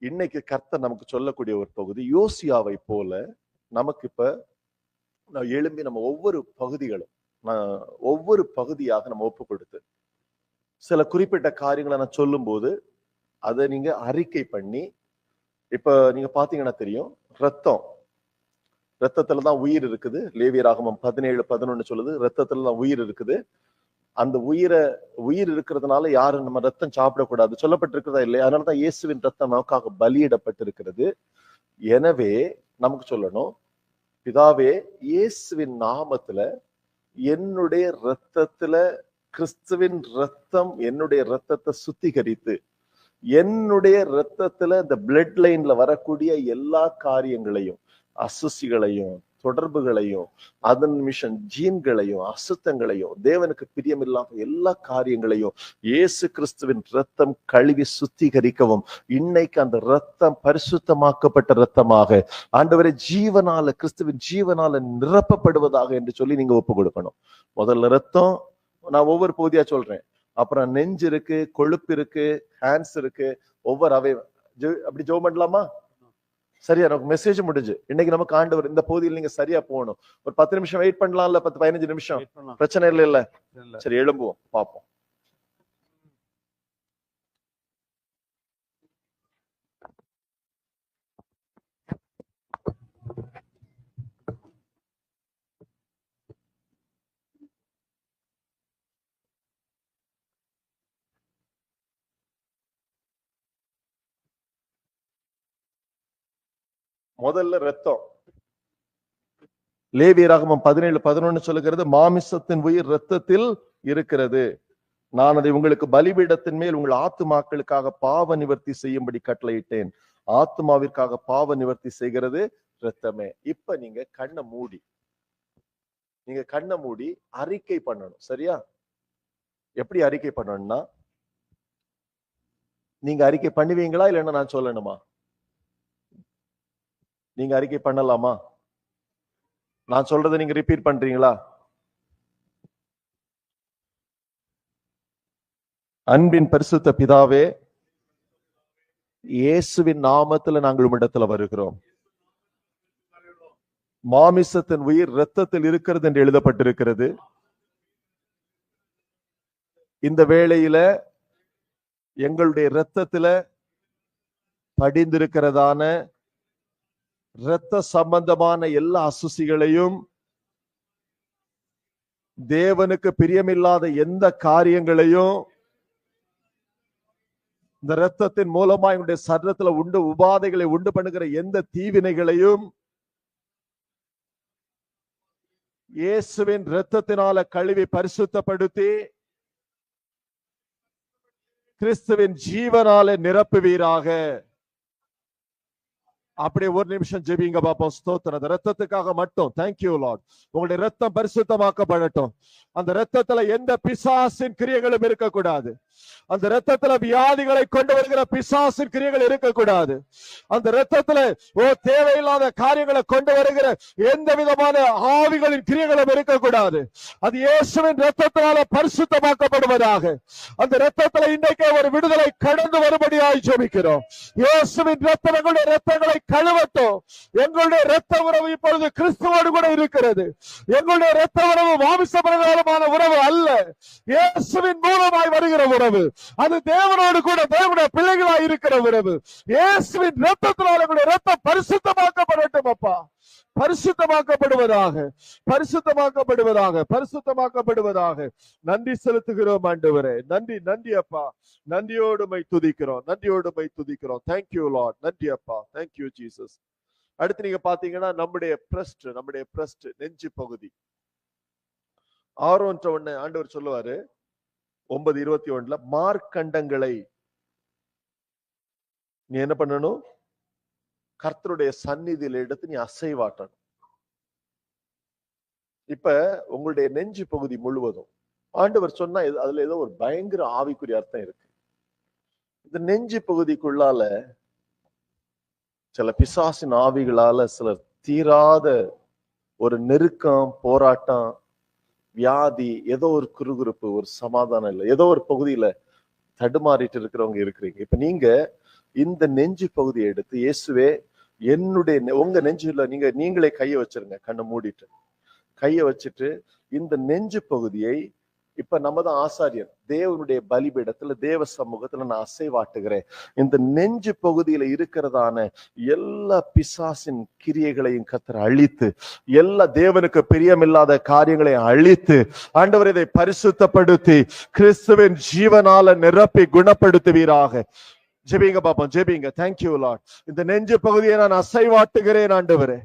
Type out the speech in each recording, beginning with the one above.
இன்னைக்கு கர்த்தர் நமக்கு சொல்லக்கூடிய ஒரு பகுதி, யோசியாவை போல நமக்கு இப்ப எழும்பி நம்ம ஒவ்வொரு பகுதியாக நம்ம ஒப்பு கொடுத்து சில குறிப்பிட்ட காரியங்களை நான் சொல்லும் போது அதை நீங்க அறிக்கை பண்ணி, இப்ப நீங்க பாத்தீங்கன்னா தெரியும், ரத்தத்துலதான் உயிர் இருக்குது. லேவியராகமம் 17:11 சொல்லுது, ரத்தத்துலதான் உயிர் இருக்குது. அந்த உயிர் இருக்கிறதுனால யாரும் நம்ம ரத்தம் சாப்பிடக்கூடாது சொல்லப்பட்டிருக்கிறதா இல்லையா? அதனாலதான் இயேசுவின் ரத்தம் நமக்காக பலியிடப்பட்டிருக்கிறது. எனவே நமக்கு சொல்லணும், பிதாவே, இயேசுவின் நாமத்துல என்னுடைய ரத்தத்துல, கிறிஸ்துவின் ரத்தம் என்னுடைய ரத்தத்தை சுத்திகரித்து, என்னுடைய ரத்தத்துல இந்த பிளட் லைன்ல வரக்கூடிய எல்லா காரியங்களையும், அசுசிகளையும், தொடர்புகளையும், அதன் மிஷன் ஜீன்களையும், அசுத்தங்களையும், தேவனுக்கு பிரியமில்லாத எல்லா காரியங்களையும் இயேசு கிறிஸ்துவின் ரத்தம் கழுவி சுத்திகரிக்கவும், இன்னைக்கு அந்த ரத்தம் பரிசுத்தமாக்கப்பட்ட ரத்தமாக ஆண்டவரே ஜீவனால, கிறிஸ்துவின் ஜீவனால நிரப்பப்படுவதாக என்று சொல்லி நீங்க ஒப்பு கொடுக்கணும். முதல்ல ரத்தம், நான் ஒவ்வொரு பகுதியா சொல்றேன். அப்புறம் நெஞ்சு இருக்கு, கொழுப்பு இருக்கு, ஹேண்ட்ஸ் இருக்கு, ஒவ்வொரு அப்படி ஜெபம் பண்ணலாமா? சரியா? நமக்கு மெசேஜ் முடிஞ்சு. இன்னைக்கு நமக்கு ஆண்டவர் இந்த பகுதியில் நீங்க சரியா போகணும். ஒரு 10 நிமிஷம் வெயிட் பண்ணலாம்ல? 10-15 நிமிஷம் பிரச்சனை இல்ல? சரி, எழும்புவோம், பார்ப்போம். முதல்ல ரத்தம். லேவியராகமம் 17:11 சொல்லுகிறது, மாமிசத்தின் உயிர் ரத்தத்தில் இருக்கிறது, நான் அதை உங்களுக்கு பலிபீடத்தின் மேல் உங்கள் ஆத்துமாக்களுக்காக பாவ நிவர்த்தி செய்யும்படி கட்டளையிட்டேன். ஆத்மாவிற்காக பாவ நிவர்த்தி செய்கிறது ரத்தமே. இப்ப நீங்க கண்ணை மூடி அறிக்கை பண்ணணும். சரியா? எப்படி அறிக்கை பண்ணணும்னா, நீங்க அறிக்கை பண்ணுவீங்களா இல்லைன்னா நான் சொல்லணுமா? நீங்க அறிக்கை பண்ணலாமா? நான் சொல்றதை நீங்க ரிப்பீட் பண்றீங்களா? அன்பின் பரிசுத்த பிதாவே, இயேசுவின் நாமத்துல நாங்கள் உம்மிடத்துல வருகிறோம். மாமிசத்தின் உயிர் இரத்தத்தில் இருக்கிறது என்று எழுதப்பட்டிருக்கிறது. இந்த வேளையில எங்களுடைய இரத்தத்துல படிந்திருக்கிறதான இரத்த சம்பந்தமான எல்லா அசுசிகளையும், தேவனுக்கு பிரியமில்லாத எந்த காரியங்களையும், இந்த இரத்தத்தின் மூலமா எங்களுடைய சரீரத்துல உபாதைகளை உண்டு பண்ணுகிற எந்த தீவினைகளையும் இயேசுவின் இரத்தத்தினால கழுவி பரிசுத்தப்படுத்தி கிறிஸ்துவின் ஜீவனால நிரப்புவீராக. அப்படியே ஒரு நிமிஷம் ஜெபிங்க பாப்போம். ஸ்தோத்திரம். ரத்தத்துக்காக மட்டும் தேங்க்யூ லார்ட். உங்களுடைய ரத்தம் பரிசுத்தமாக்கப்படட்டும். அந்த ரத்தத்துல எந்த பிசாசின் கிரியைகளும் இருக்கக்கூடாது. அந்த ரத்தத்துல வியாதிகளை கொண்டு வருகிற பிசாசின் கிரியைகள் இருக்கக்கூடாது. அந்த ரத்தத்துல தேவையில்லாத காரியங்களை கொண்டு வருகிற எந்த விதமான ஆவிகளின் கிரியைகளும் இருக்கக்கூடாது. அது இயேசுவின் ரத்தத்தினால பரிசுத்தமாக்கப்படுவதாக. அந்த ரத்தத்துல இன்றைக்கே ஒரு விடுதலை கடந்து வரும்படியாய் ஜெபிக்கிறோம். இயேசுவின் ரத்தம் எங்களுடைய ரத்தங்களை கழுவட்டும். எங்களுடைய இரத்த உறவு இப்பொழுது கிறிஸ்துவோடு கூட இருக்கிறது. எங்களுடைய இரத்த உறவு மாமிச பிரகாரமான உறவு அல்ல, இயேசுவின் மூலமாய் வருகிற உறவு. அது தேவனோடு கூட தேவனுடைய பிள்ளைகளாய் இருக்கிற உறவு. இயேசுவின் இரத்தத்தினால் எங்களுடைய இரத்தம் பரிசுத்தமாக்கப்படட்டும் அப்பா. பரிசுத்தமாக்கப்படுவதாக, பரிசுத்தமாக்கப்படுவதாக, பரிசுத்தமாக்கப்படுவதாக. நன்றி செலுத்துகிறோம் ஆண்டவரே. நன்றி, நன்றி அப்பா. நன்றியோடுமை துதிக்கிறோம், நன்றியோடுமை துதிக்கிறோம். Thank you Lord. நன்றி அப்பா. Thank you Jesus. அடுத்து நீங்க பாத்தீங்கன்னா நம்முடைய பிரஸ்ட் நெஞ்சு பகுதி. ஆரோன் ஆண்டவர் சொல்லுவாரு 9:21 மார்க்கண்டங்களை நீ என்ன பண்ணணும்? கர்த்தருடைய சந்நிதியில எடுத்து நீ அசைவாட்டணும். இப்ப உங்களுடைய நெஞ்சு பகுதி முழுவதும் ஆண்டவர் சொன்னா அதுல ஏதோ ஒரு பயங்கர ஆவிக்குரிய அர்த்தம் இருக்கு. இந்த நெஞ்சு பகுதிக்குள்ளால சில பிசாசின் ஆவிகளால சிலர் தீராத ஒரு நெருக்கம், போராட்டம், வியாதி, ஏதோ ஒரு குறுகுறுப்பு, ஒரு சமாதானம் இல்லை, ஏதோ ஒரு பகுதியில தடுமாறிட்டு இருக்கிறவங்க இருக்கிறீங்க. இப்ப நீங்க இந்த நெஞ்சு பகுதியை எடுத்து இயேசுவே என்னுடைய உங்க நெஞ்சுல நீங்களே கையை வச்சிருங்க, கண்ணை மூடிட்டு கையை வச்சுட்டு இந்த நெஞ்சு பகுதியை இப்ப நம்ம தான் ஆசாரியர், தேவனுடைய பலிபீடத்துல தேவ சமூகத்துல நான் அசைவாட்டுகிறேன். இந்த நெஞ்சு பகுதியில இருக்கிறதான எல்லா பிசாசின் கிரியைகளையும் கர்த்தர் அழித்து, எல்லா தேவனுக்கு பிரியமில்லாத காரியங்களையும் அழித்து, ஆண்டவர் இதை பரிசுத்தப்படுத்தி கிறிஸ்துவின் ஜீவனால நிரப்பி குணப்படுத்துவீராக. ஜெபிங்க பாப்போம், ஜெபிங்க. Thank you Lord. இந்த நெஞ்சு பகுதியை நான் அசைவாட்டுகிறேன் ஆண்டவரே.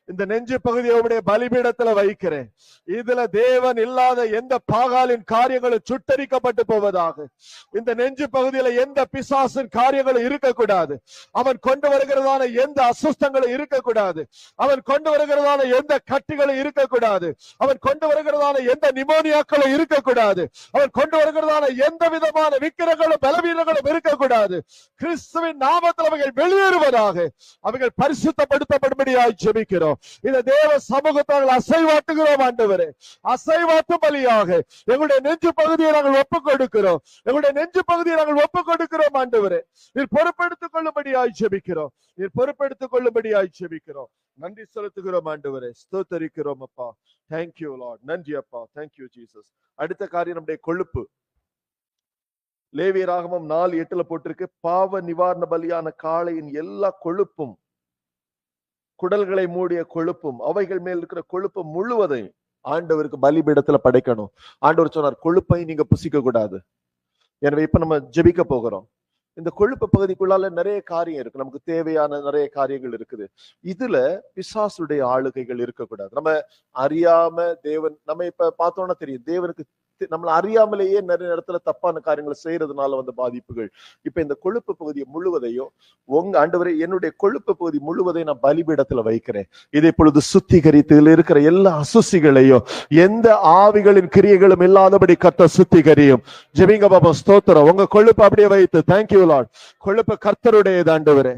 இந்த நெஞ்சு பகுதியோடைய பலிபீடத்துல வைக்கிறேன். இதுல தேவன் இல்லாத எந்த பாகாலின் காரியங்களும் சுட்டரிக்கப்பட்டு போவதாக. இந்த நெஞ்சு பகுதியில எந்த பிசாசின் காரியங்களும் இருக்கக்கூடாது. அவன் கொண்டு வருகிறதான எந்த அசுஸ்தங்களும் இருக்கக்கூடாது. அவன் கொண்டு வருகிறதான எந்த கட்டிகளும் இருக்கக்கூடாது. அவன் கொண்டு வருகிறதான எந்த நிமோனியாக்களும் இருக்கக்கூடாது. அவன் கொண்டு வருகிறதான எந்த விதமான விக்கிரங்களும் பலவீனங்களும் இருக்கக்கூடாது. கிறிஸ்துவின் நாமத்தில் அவைகள் வெளியேறுவதாக. அவைகள் பரிசுத்தப்படுத்தப்படும்படியாய் ஜெபிக்கிறோம். இந்த தேவ சமூகத்தால் அசைவாட்டுகிறோம் ஆண்டவரே. அசைவாட்டு பலியாக எங்களுடைய நெஞ்சு பகுதியை நாங்கள் ஒப்புக் கொடுக்கிறோம். எங்களுடைய நெஞ்சு பகுதியை நாங்கள் ஒப்புக் கொடுக்கிறோம் ஆண்டவரே. நீர் பொறுப்பெடுத்துக் கொள்ளும்படியாய் ஜெபிக்கிறோம். நீர் பொறுப்பெடுத்துக் கொள்ளும்படியாய் ஜெபிக்கிறோம். நன்றி செலுத்துகிறோம் ஆண்டவரே. ஸ்தோத்தரிக்கிறோம் அப்பா. Thank you Lord. நன்றி அப்பா. Thank you Jesus. அடுத்த காரியம் நம்முடைய கொழுப்பு. லேவியராகமம் 4:8 போட்டிருக்கு, பாவ நிவாரண பலியான காளையின் எல்லா கொழுப்பும், குடல்களை மூடிய கொழுப்பும், அவைகள் மேல் இருக்கிற கொழுப்பு முழுவதையும் ஆண்டவருக்கு பலிபீடத்துல படைக்கணும். ஆண்டவர் சொன்னார், கொழுப்பை நீங்க புசிக்க கூடாது. எனவே இப்ப நம்ம ஜெபிக்க போகிறோம். இந்த கொழுப்பு பகுதிக்குள்ளால நிறைய காரியம் இருக்கு, நமக்கு தேவையான நிறைய காரியங்கள் இருக்குது. இதுல பிசாசுடைய ஆளுகைகள் இருக்கக்கூடாது. நம்ம அறியாம தேவன், நம்ம இப்ப பார்த்தோம்னா தெரியும், தேவனுக்கு நம்மள அறியாமலேயே நிறைய இடத்துல தப்பான காரியங்களை செய்யறதுனால வந்த பாதிப்புகள். இப்ப இந்த கொழுப்பு பகுதியை முழுவதையும் உங்க ஆண்டவரே, என்னுடைய கொழுப்பு பகுதி முழுவதையும் நான் பலிபீடத்துல வைக்கிறேன். இதை இப்பொழுது சுத்திகரித்து இதுல இருக்கிற எல்லா அசுசிகளையும், எந்த ஆவிகளின் கிரியைகளும் இல்லாதபடி கர்த்தர் சுத்திகரியும். ஜெபிங்க பாபா. ஸ்தோத்திரம். உங்க கொழுப்பு அப்படியே வைத்து, தேங்க்யூ லார்ட். கொழுப்பு கர்த்தருடையது ஆண்டவரே.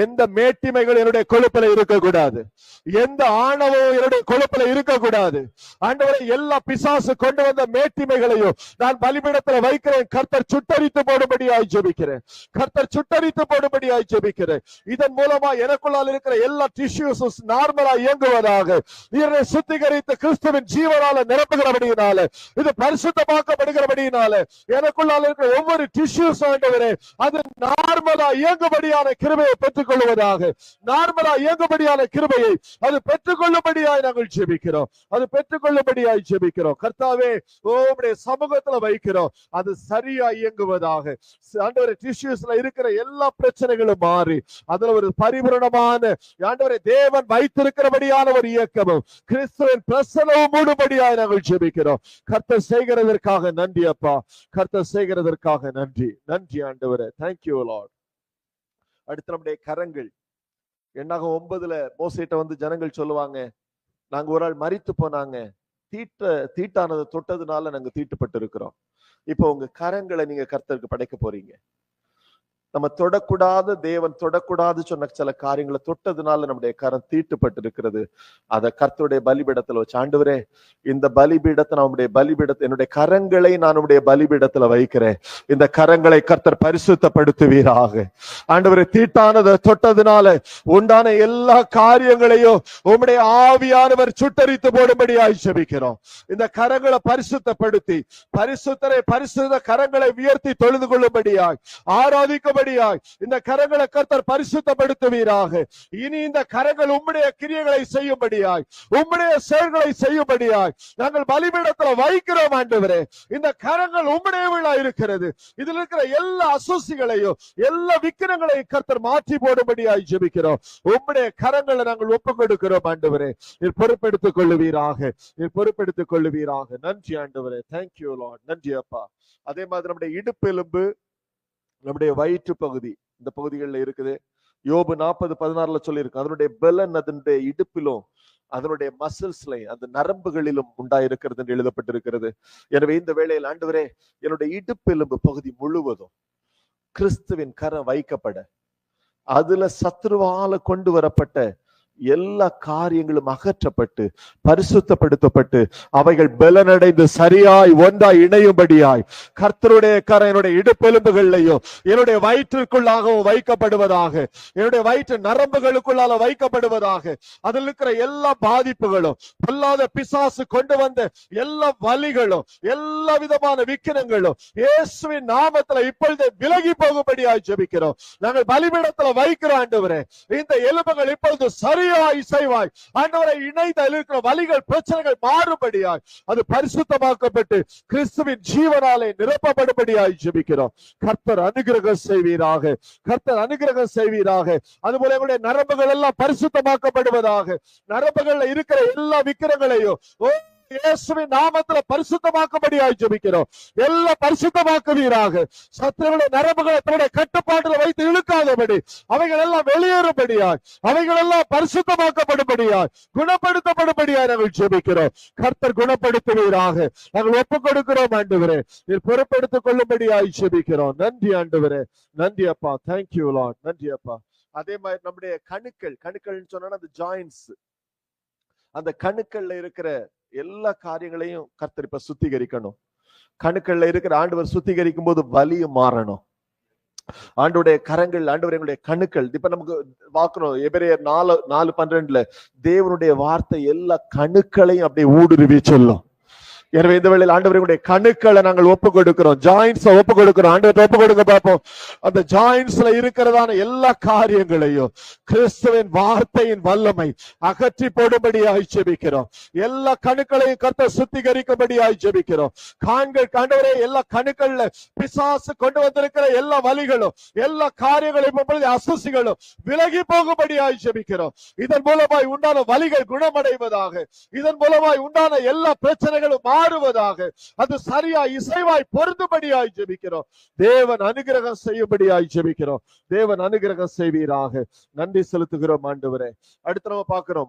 எந்த மேட்டிமைகள் என்னுடைய கொழுப்புல இருக்கக்கூடாது. எந்த ஆணவம் என்னுடைய கொழுப்புல இருக்கக்கூடாது ஆண்டவரே. எல்லா பிசாசு கொண்டு வந்த மேட்டிமைகளையும் நான் பலிபீடத்துல வைக்கிறேன். கர்த்தர் சுட்டரித்து போடும்படியாய் ஜெபிக்கிறேன். கர்த்தர் சுட்டரித்து போடும்படியாய் ஜெபிக்கிறேன். இதன் மூலமா எனக்குள்ளால் இருக்கிற எல்லா டிஷ்யூஸ் நார்மலா இயங்குவதாக. இதனை சுத்திகரித்து கிறிஸ்துவின் ஜீவனால நிரப்புகிறபடியினால, இது பரிசுத்தமாக்கப்படுகிறபடியினால, எனக்குள்ளால் இருக்கிற ஒவ்வொரு டிஷ்யூஸ் ஆண்டவரே அது நார்மலா இயங்கும்படியான கிருபையை பெற்றுக் கொள்வதாக. நார்மலா இயங்கும்படியான கிருபையை அது பெற்றுக்கொள்ளும்படியாய் நாங்கள் ஜெபிக்கிறோம். அது பெற்றுக்கொள்ளும்படியாய் ஜெபிக்கிறோம். கர்த்தாவே, உம்முடைய சமூகத்துல வைக்கிறோம். அது சரியா இயங்குவதாக. ஆண்டவரே, டிஷ்யூஸ்ல இருக்கிற எல்லா பிரச்சனைகளும் மாறி அதுல ஒரு பரிபூரணமான ஆண்டவரே தேவன் வைத்திருக்கிறபடியான ஒரு இயக்கமும் கிறிஸ்துவின் பிரசன்னமும் மூடும்படியாய் நாங்கள் ஜெபிக்கிறோம். கர்த்தர் செய்கிறதற்காக நன்றி அப்பா. கர்த்தர் செய்கிறதற்காக நன்றி. நன்றி ஆண்டவரே. Thank you Lord. அடுத்து நம்முடைய கரங்கள். என்னாகும் 9 மோசேட்ட வந்து ஜனங்கள் சொல்லுவாங்க, நாங்க ஒரு ஆள் மரித்து போனாங்க, தீட்டானதை தொட்டதுனால நாங்க தீட்டுப்பட்டு இருக்கிறோம். இப்போ உங்க கரங்களை நீங்க கர்த்தருக்கு படைக்க போறீங்க. நம்ம தொடக்கூடாத, தேவன் தொடக்கூடாது சொன்ன சில காரியங்களை தொட்டதுனால நம்முடைய கரம் தீட்டுப்பட்டு இருக்கிறது. அதை கர்த்தருடைய பலிபீடத்துல வச்சு, ஆண்டவரே இந்த பலிபீடத்தை நம்முடைய பலிபீடத்தை, என்னுடைய கரங்களை நான் உடைய பலிபீடத்துல வைக்கிறேன். இந்த கரங்களை கர்த்தர் பரிசுத்தப்படுத்துவீராக. ஆண்டவரே, தீட்டானதை தொட்டதுனால உண்டான எல்லா காரியங்களையும் உம்முடைய ஆவியானவர் சுட்டரித்து போடும்படியாய் ஜெபிக்கிறோம். இந்த கரங்களை பரிசுத்தப்படுத்தி பரிசுத்த கரங்களை உயர்த்தி தொழுது கொள்ளும்படியாய், ஆராதிக்க இந்த கரங்களை கர்த்தர் பரிசுத்தப்படுத்துவீராக. இனி இந்த கரங்கள் உம்முடைய கிரியைகளை செய்யும்படியாய், உம்முடைய செயல்களை செய்யும்படியாய் நாங்கள் பலிபீடத்துல வைக்கிறோம் ஆண்டவரே. இந்த கரங்கள் உம்முடையவளா இருக்கிறது. இதில் இருக்கிற எல்லா அசுசிகளையும் எல்லா விக்கிரங்களையும் கர்த்தர் மாற்றி போடும்படியாய் ஜெபிக்கிறோம். உம்முடைய கரங்களை நாங்கள் ஒப்புக் கொடுக்கிறோம் ஆண்டவரே. நீர் பொறுப்பெடுத்துக் கொள்ளுவீராக. நீர் பொறுப்பெடுத்துக் கொள்ளுவீராக. நன்றி ஆண்டவரே. Thank you Lord. நன்றி அப்பா. அதே மாதிரி நம்முடைய இடுப்பெலும்பு, நம்முடைய வயிற்று பகுதி, இந்த பகுதிகளில் இருக்குது. யோபு 40:16 சொல்லியிருக்கு, அதனுடைய பலன் அதனுடைய இடுப்பிலும் அதனுடைய மசில்ஸ்லையும் அந்த நரம்புகளிலும் உண்டாயிருக்கிறது என்று எழுதப்பட்டிருக்கிறது. எனவே இந்த வேளையில் ஆண்டவரே, என்னுடைய இடுப்பெலும்பு பகுதி முழுவதும் கிறிஸ்துவின் கரம் வைக்கப்பட, அதுல சத்ருவால கொண்டு வரப்பட்ட எல்லா காரியங்களும் அகற்றப்பட்டு பரிசுத்தப்படுத்தப்பட்டு அவைகள் பலனடைந்து சரியாய் ஒன்றாய் இணையும்படியாய் கர்த்தருடைய கரம் என்னுடைய இடுப்பெலும்புகள்லையும் என்னுடைய வயிற்றுக்குள்ளாகவும் வைக்கப்படுவதாக, என்னுடைய வயிற்று நரம்புகளுக்குள்ளால வைக்கப்படுவதாக. அதில் இருக்கிற எல்லா பாதிப்புகளும், பொல்லாத பிசாசு கொண்டு வந்த எல்லா வலிகளும், எல்லா விதமான விக்கிரங்களும் இயேசுவின் நாமத்துல இப்பொழுது விலகி போகும்படியாய் ஜெபிக்கிறோம். நாங்கள் பலிபீடத்துல வைக்கிற ஆண்டவரே, இந்த எலும்புகள் இப்பொழுது சரியாய் செய்வாய் ஆண்டவரை, இணைந்த இருக்கிற வலிகள் பிரச்சனைகள் மாறுபடியாய் அது பரிசுத்தமாக்கப்பட்டு கிறிஸ்துவின் ஜீவனாலே நிரப்பப்படும்படியாய் ஜெபிக்கிறோம். கர்த்தர் அனுகிரகம் செய்வீராக, கர்த்தர் அனுகிரகம் செய்வீராக. அதுபோல எங்களுடைய நரம்புகள் எல்லாம் பரிசுத்தமாக்கப்படுவதாக. நரம்புகள்ல இருக்கிற எல்லா விக்கிரங்களையும் இயேசுவின் நாமத்துல பரிசுத்தமாக்கும்படியாய் ஜெபிக்கிறோம். எல்லாம் பரிசுத்தமாக்குவீராக. சத்துருவுடைய நரம்புகளை தன்னுடைய கட்டுப்பாட்டுல வைத்து இழுக்காதபடி அவைகள் எல்லாம் வெளியேறும்படியாய், அவைகள் எல்லாம் பரிசுத்தமாக்கப்படும்படியாய், குணப்படுத்தப்படும்படியாய் நாங்கள் ஜெபிக்கிறோம். கர்த்தர் குணப்படுத்துவீராக. நாங்கள் ஒப்புக் கொடுக்கிறோம் ஆண்டவரே, நீர் பொறுப்படுத்திக் கொள்ளும்படியாய் ஜெபிக்கிறோம். நன்றி ஆண்டவரே, நன்றி அப்பா. Thank you Lord. நன்றி அப்பா. அதே மாதிரி நம்முடைய கணுக்கள் சொன்னா அந்த ஜாயின்ஸ், அந்த கணுக்கள்ல இருக்கிற எல்லா காரியங்களையும் கர்த்தர் இப்ப சுத்திகரிக்கணும். கணுக்கள்ல இருக்கிற ஆண்டவர் சுத்திகரிக்கும் போது வலியும் மாறணும். ஆண்டவருடைய கரங்கள், ஆண்டவர் எங்களுடைய கணுக்கள். இப்ப நமக்கு பார்க்கணும் எபிரேயர் 4:12 தேவனுடைய வார்த்தை எல்லா கணுக்களையும் அப்படியே ஊடுருவி சொல்லும். எனவே இந்த வேளையில் ஆண்டவருடைய கணுக்களை நாங்கள் ஒப்பு கொடுக்கிறோம், ஜாயின்ஸ் ஒப்பு கொடுக்கிறோம். ஆண்டவர் ஒப்பு கொடுக்க பார்ப்போம். அந்த ஜாயின்ஸ்ல இருக்கிறதான எல்லா காரியங்களையும் கிறிஸ்துவின் வார்த்தையின் வல்லமை அகற்றி போடும்படியாய் ஜெபிக்கிறோம். எல்லா கணுக்களையும் கர்த்தர் சுத்திகரிக்கும்படியாய் ஜெபிக்கிறோம். ஆண்டவரே, எல்லா கணுக்கள்ல பிசாசு கொண்டு வந்திருக்கிற எல்லா வலிகளும், எல்லா காரியங்களையும் அசுசிகளும் விலகி போகும்படியாய் ஜெபிக்கிறோம். இதன் மூலமாய் உண்டான வலிகள் குணமடைவதாக, இதன் மூலமாய் உண்டான எல்லா பிரச்சனைகளும் மாறுவதாக, அது சரியா இசைவாய் பொருந்தும்படியாய் ஜெபிக்கிறோம். தேவன் அனுகிரகம் செய்யும்படியாய் ஜெபிக்கிறோம். தேவன் அனுகிரகம் செய்வீராக. நன்றி செலுத்துகிறோம் ஆண்டவரே. அடுத்து நம்ம பார்க்கிறோம்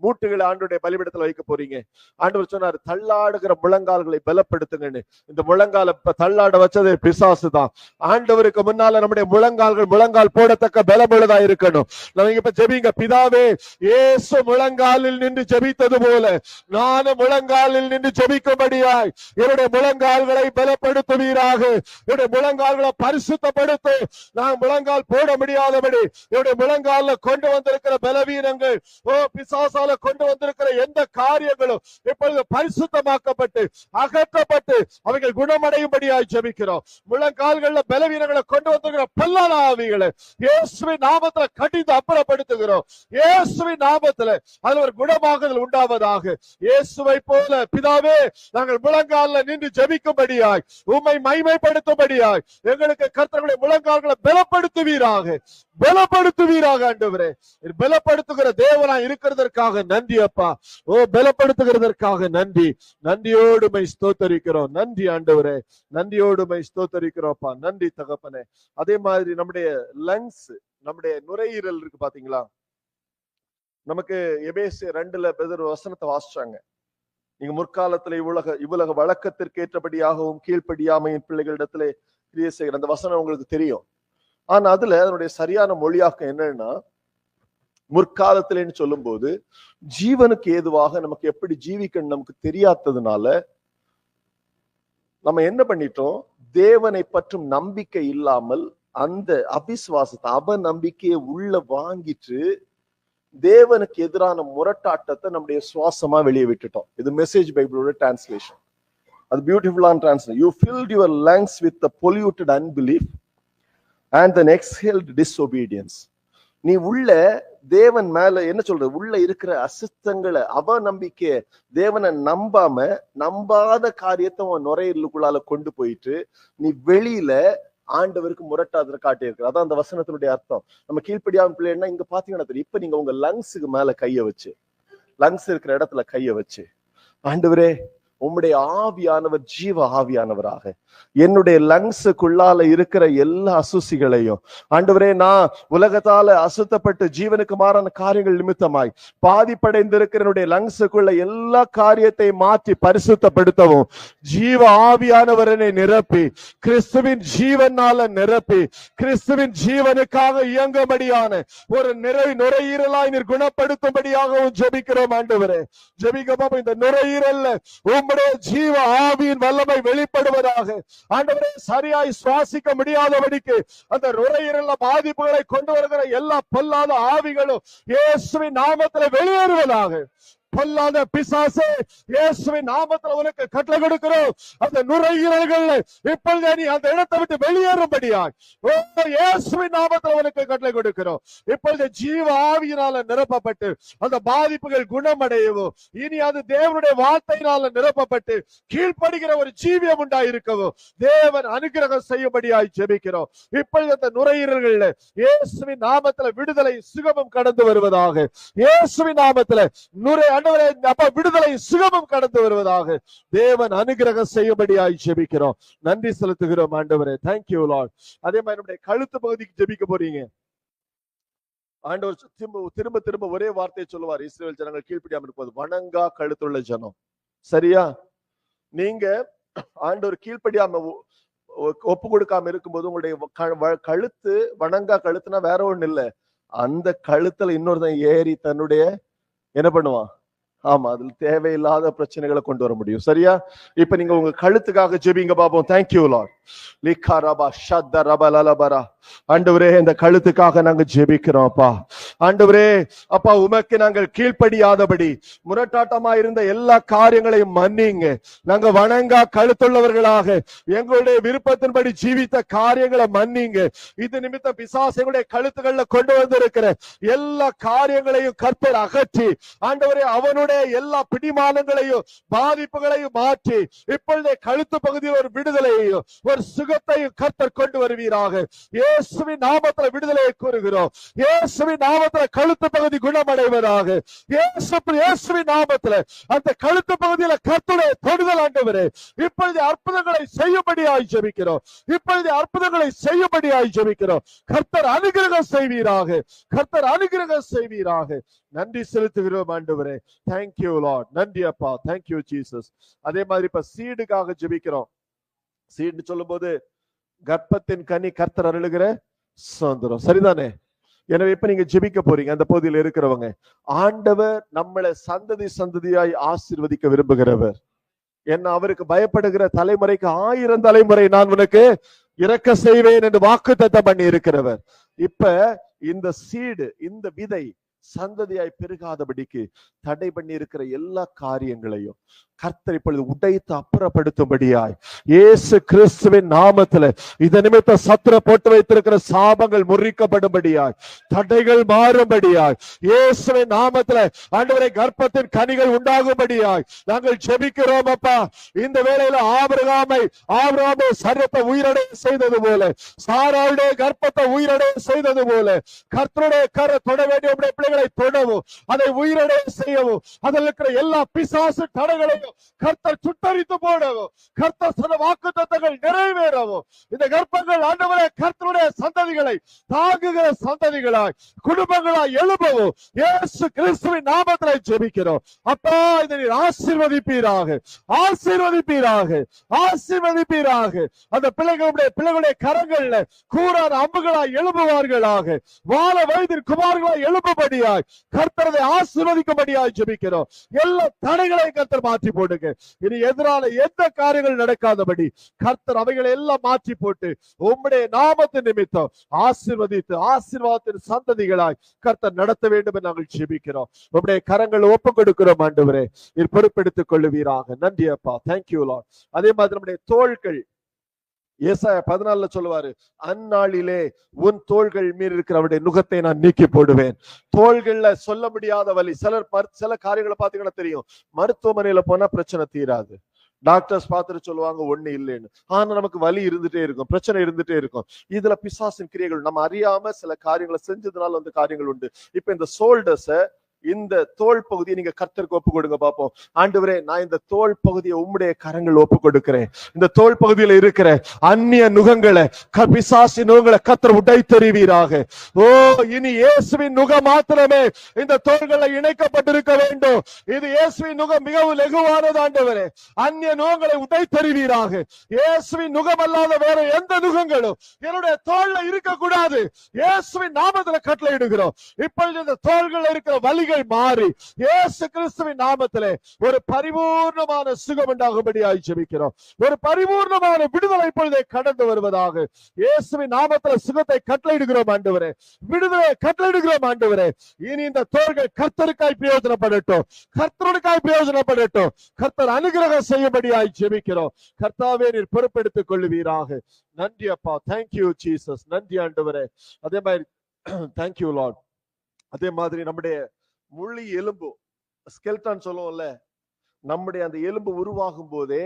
மூட்டுகள் ஆண்டவருடைய பலிபீடத்துல வைக்க போறீங்க. ஆண்டவர் சொன்னார், தள்ளாடுகிற முழங்கால்களை பலப்படுத்துங்கன்னு. இந்த முழங்கால தள்ளாட வச்சது பிசாசு தான். ஆண்டவருக்கு முன்னால நம்முடைய முழங்கால் போடத்தக்க பலமுள்ளதா இருக்கணும். நம்ம இப்ப ஜெபிங்க, பிதாவே இயேசு முழங்காலில் நின்று ஜெபித்தது போல நானும் முழங்காலில் நின்று ஜெபிக்கும்படியாய் என்னுடைய முழங்கால்களை பலப்படுத்துவீராக. என்னுடைய முழங்கால்களை பரிசுத்தப்படுத்து. நான் முழங்கால் போட முடியாதபடி என்னுடைய முழங்கால கொண்டு வந்திருக்கிற பலவீனங்கள், பிசாசால கொண்டு வந்திருக்கிற எந்த காரியங்களும் இப்பொழுது பரிசுத்தமாக்கப்பட்டு அகற்றப்பட்டு அவைகள் குணமடையும்படியாய் ஜெபிக்கிறோம். முழங்கால்கள்ல பலவீனங்களை கொண்டு வந்திருக்கிற பொல்லாத ஆவிகளை இயேசுவின் நாமத்துல கடிந்து அப்புறப்படுத்துகிறோம். இயேசுவின் நாமத்துல அது ஒரு குணமாகுதல் உண்டாவதாக. இயேசுவை போல பிதாவே, நாங்கள் முழங்கால நின்று ஜெபிக்கும்படியாய், உம்மை மகிமைப்படுத்தும்படியாய் எங்களுக்கு கர்த்தருடைய முழங்கால்களை பலப்படுத்துவீராக ஆண்டவரே. பலப்படுத்துகிற தேவனா இருக்கிறதற்காக நன்றி அப்பா. பலப்படுத்துகிறதற்காக நன்றி. நன்றியோடு மை ஸ்தோத்தரிக்கிறோம். நன்றி ஆண்டவரே, நன்றியோடு மை ஸ்தோத்தரிக்கிறோம் அப்பா. நன்றி தகப்பனே. அதே மாதிரி நம்முடைய லங்ஸ், நம்முடைய நுரையீரல் இருக்கு பாத்தீங்களா? நமக்கு எபேசியர் 2 வசனத்தை வாசிச்சாங்க. நீங்க முற்காலத்துல இவ்வுலக வழக்கத்திற்கு ஏற்றபடியாகவும் கீழ்ப்படியாமையின் பிள்ளைகளிடத்திலே கிரியை செய்கிற அந்த வசனம் உங்களுக்கு தெரியும். ஆனா அதுல அதனுடைய சரியான மொழியாக்கம் என்னன்னா, முற்காலத்திலேன்னு சொல்லும் போது ஜீவனுக்கு ஏதுவாக நமக்கு எப்படி ஜீவிக்கணும் நமக்கு தெரியாததுனால நம்ம என்ன பண்ணிட்டோம், தேவனை பற்றும் நம்பிக்கை இல்லாமல் அந்த அபிஸ்வாசத்தை, அவநம்பிக்கையை உள்ள வாங்கிட்டு தேவனுக்கு எதிரான முரட்டாட்டத்தை நம்முடைய சுவாசமா வெளியே விட்டுட்டோம். இது மெசேஜ் பைபிளோட டிரான்ஸ்லேஷன். அது பியூட்டிஃபுல்லான translation. You filled your lungs with the polluted unbelief and then exhaled disobedience. நீ உள்ள தேவன் மேல என்ன சொல்ற, உள்ள இருக்கிற அசுத்தங்களை, அவநம்பிக்கைய, தேவனை நம்பாத காரியத்தை உன் நுரையீரலுக்குள்ளால கொண்டு போயிட்டு நீ வெளியில ஆண்டவருக்கு முரட்டாத காட்டி இருக்கு. அதான் அந்த வசனத்தினுடைய அர்த்தம். நம்ம கீழ்ப்படியாம பிள்ளைன்னா இங்க பாத்தீங்கன்னா தெரியும். இப்ப நீங்க உங்க லங்ஸுக்கு மேல கைய வச்சு, லங்ஸ் இருக்கிற இடத்துல கைய வச்சு, ஆண்டவரே உம்முடைய ஆவியானவர் ஜீவ ஆவியானவராக என்னுடைய லங்ஸுக்குள்ளால இருக்கிற எல்லா அசுசிகளையும் ஆண்டவரே, நான் உலகத்தால அசுத்தப்பட்டு ஜீவனுக்கு மாறான காரியங்கள் நிமித்தமாய் பாதிப்படைந்திருக்கிற என்னுடைய லங்ஸுக்குள்ள எல்லா காரியத்தை மாற்றி பரிசுத்தப்படுத்தவும் ஜீவ ஆவியானவரனை நிரப்பி கிறிஸ்துவின் ஜீவனால நிரப்பி கிறிஸ்துவின் ஜீவனுக்காக இயங்கும்படியான ஒரு நுரையீரலாய் நீர் குணப்படுத்தும்படியாகவும் ஜெபிக்கிறோம் ஆண்டவரே. ஜெபிக்கப்போ இந்த நுரையீரல்ல உம்முடைய ஜீவ ஆவியின் வல்லமை வெளிப்படுவதாக. ஆண்டவரே, சரியாய் சுவாசிக்க முடியாதபடிக்கு அந்த நுரையீரல்ல பாதிப்புகளை கொண்டு வருகிற எல்லா பொல்லாத ஆவிகளும் இயேசுவின் நாமத்தில் வெளியேறுவதாக. பொல்லாத பிசாசே, இயேசுவின் நாமத்தில் உனக்கு கட்டளை கொடுக்கிறோம். அந்த நுரையீரல்கள் இப்பொழுது நீ அந்த இடத்தை விட்டு வெளியேறும்படியாய் இயேசுவின் நாமத்தில் உனக்கு கட்டளை கொடுக்கிறோம். இப்பொழுது ஜீவ ஆவியினால நிரப்பப்பட்டு அந்த பாதிப்புகள் குணமடையவும், இனி அது தேவனுடைய வார்த்தையினால நிரப்பப்பட்டு கீழ்ப்படுகிற ஒரு ஜீவியம் உண்டாயிருக்கவும் தேவன் அனுகிரகம் செய்யும்படியாய் ஜெபிக்கிறோம். இப்பொழுது அந்த நுரையீரல்கள் இயேசுவின் நாமத்தில் விடுதலை சுகமும் கடந்து வருவதாக. இயேசுவின் நாமத்தில் விடுதலை சுகமும் கடந்து வருவதாக தேவன் அனுகிரகம் செய்யும்படியாய் ஜெபிக்கிறோம். நன்றி செலுத்துகிறோம் ஆண்டவரே. Thank you Lord. அதே மாதிரி நம்முடைய கழுத்து பகுதிக்கு ஜெபிக்க போறீங்க. ஆண்டவர் திரும்ப திரும்ப ஒரே வார்த்தையை சொல்லுவார், இஸ்ரவேல் ஜனங்கள் கீழ்ப்படியாமல் இருப்பது வணங்கா கழுத்துள்ள ஜனம். சரியா? நீங்க ஆண்டவர் கீழ்ப்படியாம ஒப்பு கொடுக்காம இருக்கும்போது உங்களுடைய கழுத்து வணங்கா கழுத்துனா வேற ஒண்ணு இல்ல, அந்த கழுத்துல இன்னொருத்தன் ஏறி தன்னுடைய என்ன பண்ணுவான்? ஆமா, அதுல தேவையில்லாத பிரச்சனைகளை கொண்டு வர முடியும். சரியா? இப்ப நீங்க உங்க கழுத்துக்காக ஜெபிங்க பாப்போம். Thank you Lord. ஆண்டவரே, இந்த கழுத்துக்காக நாங்க ஜெபிக்கிறோம் அப்பா. ஆண்டவரே அப்பா, உமக்கு நாங்கள் கீழ்ப்படியாதபடி முரட்டாட்டமா இருந்த எல்லா காரியங்களையும் மன்னிங்க. நாங்க வணங்கா கழுத்துள்ளவர்களாக எங்களுடைய விருப்பத்தின்படி ஜீவித்த காரியங்களை மன்னிங்க. இது நிமித்தம் பிசாசுகளுடைய கழுத்துக்கள்ல கொண்டு வந்திருக்கிற எல்லா காரியங்களையும் கர்த்தர் அகற்றி ஆண்டவரே அவனுடைய எல்லா பிடிமானங்களையும் பாதிப்புகளையும் மாற்றி இப்பொழுதே கழுத்து பகுதியில் ஒரு விடுதலையையும் ஒரு சுகத்தையும் கர்த்தர் கொண்டு வருவீராக. இயேசுவின் நாமத்தில் விடுதலையை கூறுகிறோம். இயேசுவின் நாமத்தில் கழுத்து பகுதி குணமடைவதாக. இயேசுவின் நாமத்தில் அந்த கழுத்து பகுதியில் கர்த்தருடைய தொடுதல் ஆண்டவரே இப்பொழுது அற்புதங்களை செய்யும்படியாய் ஜெபிக்கிறோம். இப்பொழுது அற்புதங்களை செய்யும்படியாய் ஜெபிக்கிறோம். கர்த்தர் அனுகிரகம் செய்வீராக. கர்த்தர் அனுகிரகம் செய்வீராக. நன்றி செலுத்துகிறோம் ஆண்டவரே. Thank you Lord. நன்றி அப்பா. Thank you Jesus. அதே மாதிரி இப்ப சீடுக்காக ஜெபிக்கிறோம். சீடு சொல்லும் போது கர்ப்பத்தின் கனி கர்த்தர் அருளுகிற சுதந்திரம். சரிதானே? எனவே இப்ப நீங்க ஜெபிக்க போறீங்க. அந்த பகுதியில் இருக்கிறவங்க, ஆண்டவர் நம்மளை சந்ததி சந்ததியாய் ஆசீர்வதிக்க விரும்புகிறவர். என்ன அவருக்கு பயப்படுகிற தலைமுறைக்கு 1000 தலைமுறை நான் உனக்கு இறக்க செய்வேன் என்று வாக்குத்தத்தம் பண்ணி இருக்கிறவர். இப்ப இந்த சீடு, இந்த விதை சந்ததியாய் பெருகாதபடிக்கு தடை பண்ணி இருக்கிற எல்லா காரியங்களையும் கர்த்தர் இப்பொழுது உடைத்து அப்புறப்படுத்தும்படியாய் இயேசு கிறிஸ்துவின் நாமத்துல இத நிமித்த சத்திர போட்டு வைத்திருக்கிற சாபங்கள் முறிக்கப்படும்படியாய் தடைகள் மாறும்படியாய் இயேசுவின் நாமத்துல ஆண்டவரே கர்ப்பத்தின் கனிகள் உண்டாகும்படியாய் நாங்கள் ஜெபிக்கிறோம் அப்பா. இந்த வேளையில ஆபிரகாமை சரீரத்தை உயிரடைய செய்தது போல, சாராளுடைய கர்ப்பத்தை உயிரடைய செய்தது போல கர்த்தருடைய கரை தொட வேண்டிய பிள்ளைகளை தொடவும், அதை உயிரடைய செய்யவும், அதில் இருக்கிற எல்லா பிசாசு தடைகளையும் கர்த்தர் சுட்டரித்து போடவும், கர்த்தர் சொன்ன வாக்குத்தத்தங்கள் நிறைவேறவும், இந்த கர்ப்பங்கள் ஆண்டவரே கர்த்தருடைய சந்ததிகளை தாங்குகிற சந்ததிகளாய் குடும்பங்களாய் எழுப்பவும் இயேசு கிறிஸ்துவின் நாமத்தில் ஜெபிக்கிறோம் அப்பா. இதை நீர் ஆசீர்வதிப்பீராக, ஆசீர்வதிப்பீராக, ஆசீர்வதிப்பீராக. அந்த பிள்ளைகளுடைய கரங்கள்ல கூறான அம்புகளாய் எழுப்புவார்களாக, வாழ வயதில் குமார்களாய் எழுப்பும்படியாய் கர்த்தரை ஆசீர்வதிக்கும்படியாய் ஜெபிக்கிறோம். எல்லா தடைகளையும் கர்த்தர் மாற்றி போடுங்க. இனி எதிரான எந்த காரியங்கள் நடக்காதபடி கர்த்தர் அவைகளை எல்லாம் மாற்றி போட்டு உம்முடைய நாமத்தின் நிமித்தம் ஆசீர்வதித்து ஆசீர்வாதத்தின் சந்ததிகளாய் கர்த்தர் நடத்த வேண்டும் என்று நாங்கள் ஜெபிக்கிறோம். உம்முடைய கரங்களை ஒப்புக் கொடுக்கிறோம் ஆண்டவரே, நீர் பொறுப்பெடுத்துக் கொள்ளுவீராக. நன்றி அப்பா. Thank you Lord. அதே மாதிரி நம்முடைய தோள்கள் ஏசாயா 14 சொல்லுவாரு, அந்நாளிலே உன் தோள்கள் மீது இருக்கிற அவருடைய நுகத்தை நான் நீக்கி போடுவேன். தோள்கள்ல சொல்ல முடியாத வலி. சில காரியங்களை பாத்தீங்கன்னா தெரியும், மருத்துவமனையில போனா பிரச்சனை தீராது. டாக்டர்ஸ் பார்த்துட்டு சொல்லுவாங்க ஒண்ணு இல்லைன்னு, ஆனா நமக்கு வலி இருந்துட்டே இருக்கும், பிரச்சனை இருந்துட்டே இருக்கும். இதுல பிசாசின் கிரியைகள் நம்ம அறியாம சில காரியங்களை செஞ்சதுனால வந்து காரியங்கள் உண்டு. இப்ப இந்த ஷோல்டர்ஸ இந்த தோல் பகுதியை நீங்க கர்த்தருக்கு ஒப்பு கொடுங்க பார்ப்போம். ஆண்டவரே, நான் இந்த தோல் பகுதியை உம்முடைய கரங்கள் ஒப்பு கொடுக்கிறேன். இந்த தோல் பகுதியில இருக்கிற அந்நிய நுகங்களை, பிசாசி நுகங்களை கர்த்தர் உடைத்தெறிவீராக. ஓ, இனி இயேசுவின் நுகம் மாத்திரமே இந்த தோள்களை இணைக்கப்பட்டிருக்க வேண்டும். இது இயேசுவின் நுகம் மிகவும் லெகுவானது. ஆண்டவரே, அந்நிய நுகங்களை உடைத்தெறிவீராக. இயேசுவின் நுகம் அல்லாத வேற எந்த நுகங்களும் என்னுடைய தோல்ல இருக்கக்கூடாது. இயேசுவின் நாமத்துல கட்டளையிடுகிறோம். இப்பொழுது இந்த தோள்கள் இருக்கிற வலிகள் மாறி இயேசு கிறிஸ்துவின் நாமத்திலே ஒரு பரிபூர்ணமான சுகம் உண்டாகும்படியாய் ஜெபிக்கிறோம். ஒரு பரிபூர்ணமான விடுதலை இப்பொழுதே கடந்து வருவதாக இயேசுவின் நாமத்திலே சுகத்தை கட்டளையிடுகிறோம் ஆண்டவரே. விடுதலை கட்டளையிடுகிறோம் ஆண்டவரே. இனி இந்த தோள்கள் கர்த்தருக்காய் பிரயோஜனப்படட்டும், கர்த்தருக்காய் பிரயோஜனப்படட்டும். கர்த்தர் அனுகிரகம் செய்யும்படியாய் ஜெபிக்கிறோம். கர்த்தாவே, நீர் பொறுப்பெடுத்துக் கொள்ளுவீராக. நன்றி அப்பா. Thank you Jesus. நன்றி ஆண்டவரே. அதே மாதிரி தேங்க்யூ லார்ட். அதே மாதிரி நம்முடைய முழு எலும்பு, ஸ்கெல்டன் சொல்லுவோம்ல, நம்முடைய அந்த எலும்பு உருவாகும் போதே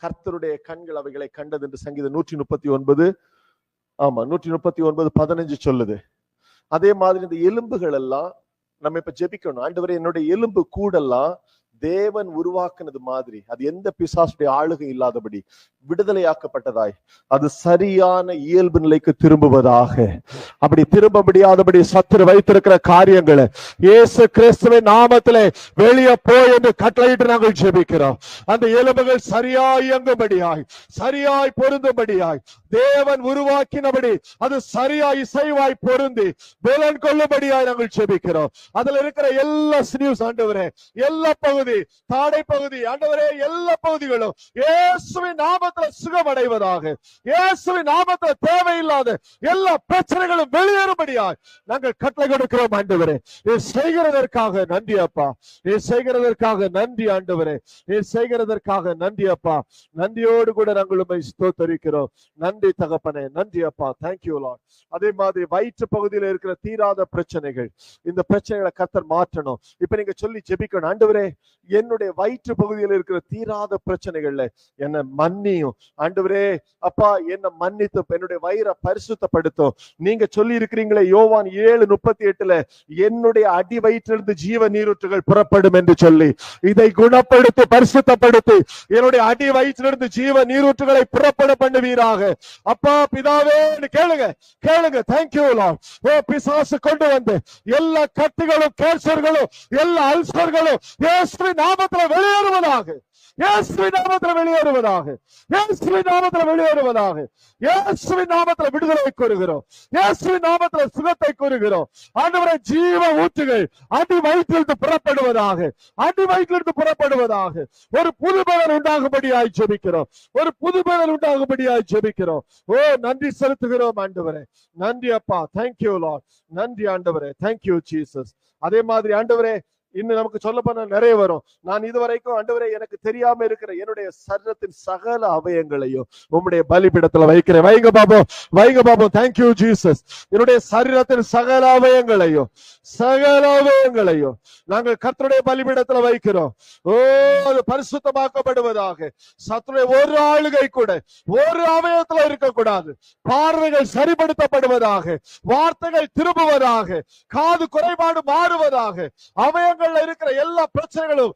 கர்த்தருடைய கண்கள் அவைகளை கண்டது என்று சங்கீதம் 139 15 சொல்லுது. அதே மாதிரி இந்த எலும்புகள் எல்லாம் நம்ம இப்ப ஜெபிக்கணும். ஆண்டவரே, என்னுடைய எலும்பு கூடெல்லாம் தேவன் உருவாக்குனது மாதிரி அது எந்த பிசாசுடைய ஆளுகை இல்லாதபடி விடுதலையாக்கப்பட்டதாய் அது சரியான இயல்பு நிலைக்கு திரும்புவதாக. அப்படி திரும்ப முடியாதபடி சத்துரு வைத்திருக்கிற காரியங்களை இயேசு கிறிஸ்துவின் நாமத்திலே வெளியே போய் என்று கட்டளையிட்டு நாங்கள் ஜெபிக்கிறோம். அந்த எலும்புகள் சரியாய் இயங்கும்படியாய், சரியாய் பொருந்தும்படியாய், தேவன் உருவாக்கினபடி அது சரியாய் இசைவாய் பொருந்தி பலன் கொள்ளும்படியாய் நாங்கள் ஜெபிக்கிறோம். அதுல இருக்கிற எல்லா சினியூஸ் ஆண்டவரே, எல்லா பகுதி, தாடை பகுதி ஆண்டவரே, எல்லா பகுதிகளும் இயேசுவின் நாமத்தில் சுகமடைவதாக. இயேசுவின் நாமத்தில் தேவையில்லாத எல்லா பிரச்சனைகளும் வெளியேறும்படியாய் நாங்கள் கட்டளை கொடுக்கிறோம் ஆண்டவரே. நீ செய்கிறதற்காக நன்றி அப்பா. நீ செய்கிறதற்காக நன்றி ஆண்டவரே. நீ செய்கிறதற்காக நன்றி அப்பா. நன்றியோடு கூட நாங்கள் உம்மை ஸ்தோத்திரிக்கிறோம். நன்றி தகப்பனே. நன்றி அப்பா. Thank you Lord. அதே மாதிரி வயிற்று பகுதியில் இருக்கிற தீராத பிரச்சனைகள், இந்த பிரச்சனைகளை கர்த்தர் மாற்றணும். இப்ப நீங்க சொல்லி ஜெபிக்கணும். ஆண்டவரே, என்னுடைய வயிற்று பகுதியில் இருக்கிற தீராத பிரச்சனைகள்ல என்ன மன்னியும் ஆண்டவரே. அப்பா, என்ன மன்னித்து என்னுடைய வயிறை பரிசுத்தப்படுத்தும். நீங்க சொல்லி இருக்கிறீங்களே யோவான் 7:38 என்னுடைய அடி வயிற்றிலிருந்து ஜீவ நீரூற்றுகள் புறப்படும் என்று சொல்லி, இதை குணப்படுத்தி பரிசுத்தப்படுத்தி என்னுடைய அடி வயிற்றிலிருந்து ஜீவ நீரூற்றுகளை புறப்பட பண்ணுவீராக. அப்பா பிதாவே, கேளுங்க கேளுங்க. Thank you Lord. ஓ, பிசாசு கொண்டு வந்து எல்லா கட்டுகளும், கேன்சர்களும், எல்லா அல்சர்களும் இயேசுவின் நாமத்தில் வெளியேறுவதாக. இயேசுவின் நாமத்தில் வெளியேறுவதாக. இயேசுவின் நாமத்தில் வெளியேறுவதாக. இயேசுவின் நாமத்தில் விடுதலை கூறுகிறோம். இயேசுவின் நாமத்தில் சுகத்தை கூறுகிறோம். ஆண்டவரே, ஜீவ ஊற்றுகள் அடி வயிற்றிலிருந்து புறப்படுவதாக. அடி வயிற்றிலிருந்து புறப்படுவதாக. ஒரு புது பலன் உண்டாகும்படியாய் ஜெபிக்கிறோம். ஒரு புது பலன் உண்டாகும்படியாய் ஜெபிக்கிறோம். ஓ, நன்றி செலுத்துகிறோம் ஆண்டவரே. நன்றி அப்பா. Thank you Lord. நன்றி ஆண்டவரே. Thank you Jesus. அதே மாதிரி ஆண்டவரே, இன்னும் நமக்கு சொல்ல போனா நிறைய வரும். நான் இதுவரைக்கும் ஆண்டவரே எனக்கு தெரியாம இருக்கிற என்னுடைய சரீரத்தின் சகல அவயங்களையும் உம்முடைய பலிபீடத்துல வைக்கிறேன். வைங்க பாபம், வைங்க பாபம். Thank you Jesus. என்னுடைய சரீரத்தின் சகல அவயங்களையும் நாங்கள் கர்த்தருடைய பலிபீடத்துல வைக்கிறோம். ஓ, அது பரிசுத்தமாக்கப்படுவதாக. சத்துருடைய ஒரு ஆளுகை கூட ஒரு அவயத்துல இருக்கக்கூடாது. பார்வைகள் சரிப்படுத்தப்படுவதாக. வார்த்தைகள் திரும்புவதாக. காது குறைபாடு மாறுவதாக. அவயங்கள் இருக்கிற எல்லா பிரச்சனைகளும்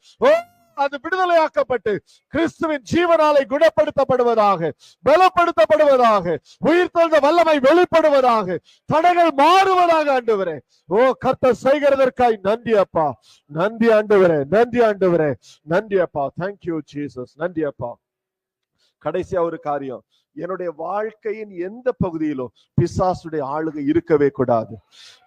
அது விடுதலையாக்கப்பட்டு கிறிஸ்துவின் ஜீவனாலை குணப்படுத்தப்படுவதாக, பலப்படுத்தப்படுவதாக, உயிர்த்தெழுந்த வல்லமை வெளிப்படுவதாக, தடைகள் மாறுவதாக. ஆண்டவரே, ஓ கர்த்தர் செய்கிறதற்காய் நன்றி அப்பா. நன்றி ஆண்டவரே. நன்றி ஆண்டவரே. நன்றி அப்பா. Thank you Jesus. நன்றி அப்பா. கடைசியா ஒரு காரியம், என்னுடைய வாழ்க்கையின் எந்த பகுதியிலும் பிசாசுடைய ஆளுகை இருக்கவே கூடாது.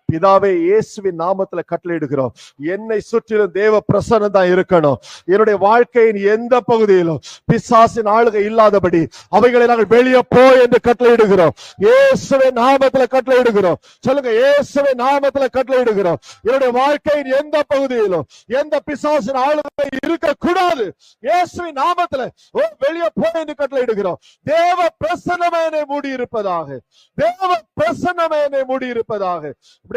பிதாவே, இயேசுவின் நாமத்துல கட்டளையிடுகிறோம். என்னை சுற்றிலும் தேவ பிரசன்னம் தான் இருக்கணும். என்னுடைய வாழ்க்கையின் எந்த பகுதியிலும் பிசாசின் ஆளுகை இல்லாதபடி அவைகளை நாங்கள் வெளியே போ என்று கட்டளையிடுகிறோம். இயேசுவின் நாமத்துல கட்டளையிடுகிறோம். சொல்லுங்க, இயேசுவின் நாமத்துல கட்டளையிடுகிறோம். என்னுடைய வாழ்க்கையின் எந்த பகுதியிலும் எந்த பிசாசின் ஆளுகை இருக்கக்கூடாது. இயேசுவின் நாமத்துல வெளியே போ என்று கட்டளையிடுகிறோம். தேவ பிரசன்னமே என்னை மூடி இருப்பதாக. தேவ பிரசன்னமே என்னை மூடி இருப்பதாக.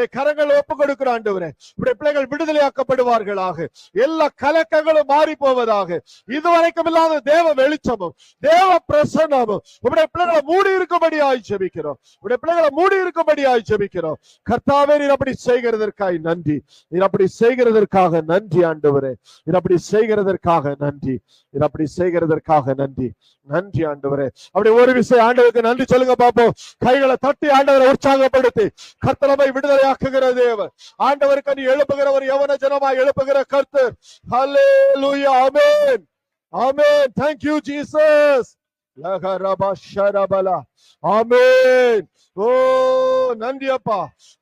உடைய கரங்கள் ஒப்பு கொடுக்கிற ஆண்டவரே, உடைய பிள்ளைகள் விடுதலையாக்கப்படுவார்களாக. எல்லா கலக்கங்களும் மாறி போவதாக. இதுவரைக்கும் இல்லாத தேவ வெளிச்சமும் தேவ பிரசன்னமும் உடைய பிள்ளைகளை மூடி இருக்கும்படியாய் ஜெபிக்கிறோம். உடைய பிள்ளைகளை மூடி இருக்கும்படியாய் ஜெபிக்கிறோம். கர்த்தாவே, நீர் அப்படி செய்கிறதற்காய் நன்றி. நீர் அப்படி செய்கிறதற்காக நன்றி ஆண்டவரே. நீர் அப்படி செய்கிறதற்காக நன்றி. நீர் அப்படி செய்கிறதற்காக நன்றி. நன்றி ஆண்டவரே. அப்படி ஒரு விஷயம் ஆண்டவருக்கு நன்றி சொல்லுங்க பாப்போம். கைகளை தட்டி ஆண்டவரை உற்சாகப்படுத்தி கர்த்தரை விடுதலையாக்குகிற தேவன். ஆண்டவருக்கு நீ எழுப்புகிறவர், யவன ஜனமாய் எழுப்புகிற கர்த்தர். ஹல்லேலூயா. ஆமென். ஆமென். Thank you Jesus. ஆமென். ஓ நன்றி அப்பா.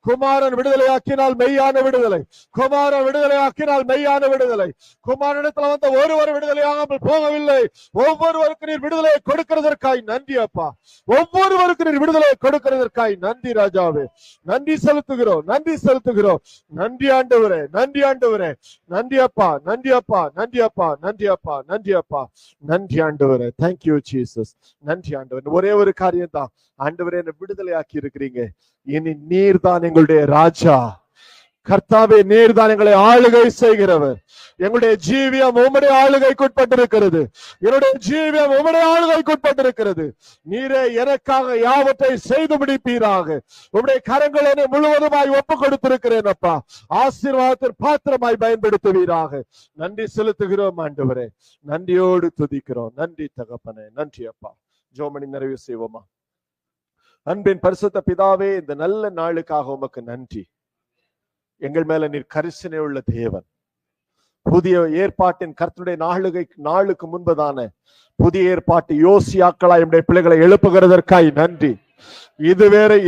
குமாரன் விடுதலையாக்கினால் மெய்யான விடுதலை. குமாரன் விடுதலையாக்கினால் மெய்யான விடுதலை. குமாரனிடத்துல வந்த ஒருவர் விடுதலையாகாமல் போகவில்லை. ஒவ்வொருவருக்கு நீர் விடுதலையை கொடுக்கிறதற்காய் நன்றி அப்பா. ஒவ்வொருவருக்கு நீர் விடுதலையை கொடுக்கிறதற்காய் நன்றி ராஜாவே. நன்றி செலுத்துகிறோம். நன்றி செலுத்துகிறோம். நன்றி ஆண்டவரே. நன்றி ஆண்டவரே. நன்றி அப்பா. நன்றி அப்பா. நன்றி அப்பா. நன்றி அப்பா. நன்றி அப்பா. நன்றி ஆண்டவரே. Thank you Jesus. நன்றி ஆண்டவர். ஒரே ஒரு காரியம் தான் ஆண்டவரே, என்னை விடுதலையாக்கி இருக்கிறீங்க. இனி நீர் தான் எங்களுடைய ராஜா. கர்த்தாவே, நீர் தான் எங்களை ஆளுகை செய்கிறவர். எங்களுடைய ஜீவியம் உம்முடைய ஆளுகைக்குட்பட்டிருக்கிறது. என்னுடைய ஜீவியம் உம்முடைய ஆளுகைக்குட்பட்டிருக்கிறது. நீரே எனக்காக யாவற்றை செய்து முடிப்பீராக. உம்முடைய கரங்களை முழுவதுமாய் ஒப்பு கொடுத்திருக்கிறேன் அப்பா. ஆசீர்வாதத்தின் பாத்திரமாய் பயன்படுத்துவீராக. நன்றி செலுத்துகிறோம் ஆண்டவரே. நன்றியோடு துதிக்கிறோம். நன்றி தகப்பனே. நன்றி அப்பா. ஜோமணி நிறைவு செய்வோமா? அன்பின் பரிசுத்த பிதாவே, இந்த நல்ல நாளுக்காக உமக்கு நன்றி. எங்கள் மேல நீர் கரிசனை உள்ள தேவன். புதிய ஏற்பாட்டின் கர்த்தருடைய நாளுக்கு முன்பதான புதிய ஏற்பாட்டு யோசியாக்களாய் நம்முடைய பிள்ளைகளை எழுப்புகிறதற்காய் நன்றி.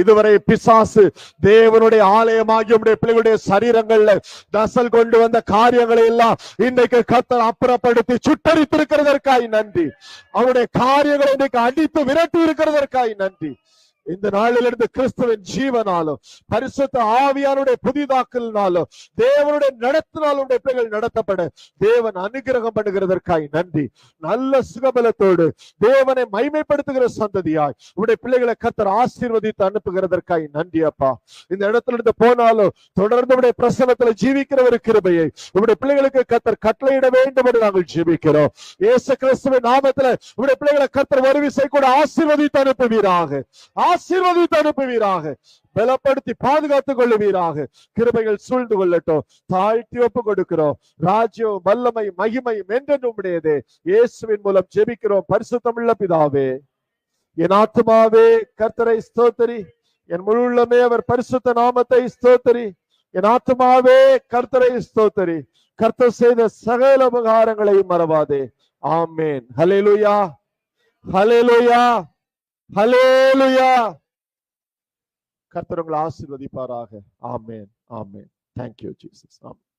இதுவரை பிசாசு தேவனுடைய ஆலயமாகி நம்முடைய பிள்ளைகளுடைய சரீரங்கள்ல நசல் கொண்டு வந்த காரியங்களை எல்லாம் இன்றைக்கு கர்த்தர் அப்புறப்படுத்தி சுட்டரித்திருக்கிறதற்காய் நன்றி. அவருடைய காரியங்களை இன்றைக்கு அடித்து விரட்டி இருக்கிறதற்காய் நன்றி. இந்த நாளிலிருந்து கிறிஸ்துவின் ஜீவனாலும் பரிசுத்த ஆவியானுடைய புதிதாக்கலினாலும் தேவனுடைய நடத்தினாலும் பிள்ளைகள் நடத்தப்பட தேவன் அனுகிரகம் பண்ணுகிறதற்காய் நன்றி. நல்ல சுகபலத்தோடு தேவனை மைமைப்படுத்துகிற சந்ததியாய் உடைய பிள்ளைகளை கர்த்தர் ஆசீர்வதித்து அனுப்புகிறதற்காய் நன்றி அப்பா. இந்த இடத்திலிருந்து போனாலும் தொடர்ந்து உடைய பிரசன்னத்துல ஜீவிக்கிற ஒரு கிருபையை உடைய பிள்ளைகளுக்கு கர்த்தர் கட்டளையிட வேண்டும் என்று நாங்கள் ஜீவிக்கிறோம். இயேசு கிறிஸ்துவின் நாமத்துல உடைய பிள்ளைகளை கர்த்தர் ஒரு விசை கூட ஆசீர்வதித்து அனுப்புவீராக. ஆசீர்வதித்து அனுப்புவீராக. பலப்படுத்தி பாதுகாத்துக் கொள்ளுவீராக. கிருபைகள் சூழ்ந்து கொள்ளட்டும். தாழ்த்தி ஒப்பு கொடுக்கிறோம். ராஜ்யம் வல்லமை மகிமை என்றென்றும் உடையதே. இயேசுவின் மூலம் ஜெபிக்கிறோம் பரிசுத்தமுள்ள பிதாவே. என் ஆத்துமாவே கர்த்தரை ஸ்தோத்திரி. என் முழு உள்ளமே அவர் பரிசுத்த நாமத்தை ஸ்தோத்திரி. என் ஆத்துமாவே கர்த்தரை ஸ்தோத்திரி. கர்த்தர் செய்த சகல உபகாரங்களை மறவாதே. ஆமென். ஹல்லேலூயா. ஹல்லேலூயா. ஹல்லேலூயா. கர்த்தர் உங்களை ஆசீர்வதிப்பாராக. ஆமென். ஆமென். Thank you Jesus. ஆமென்.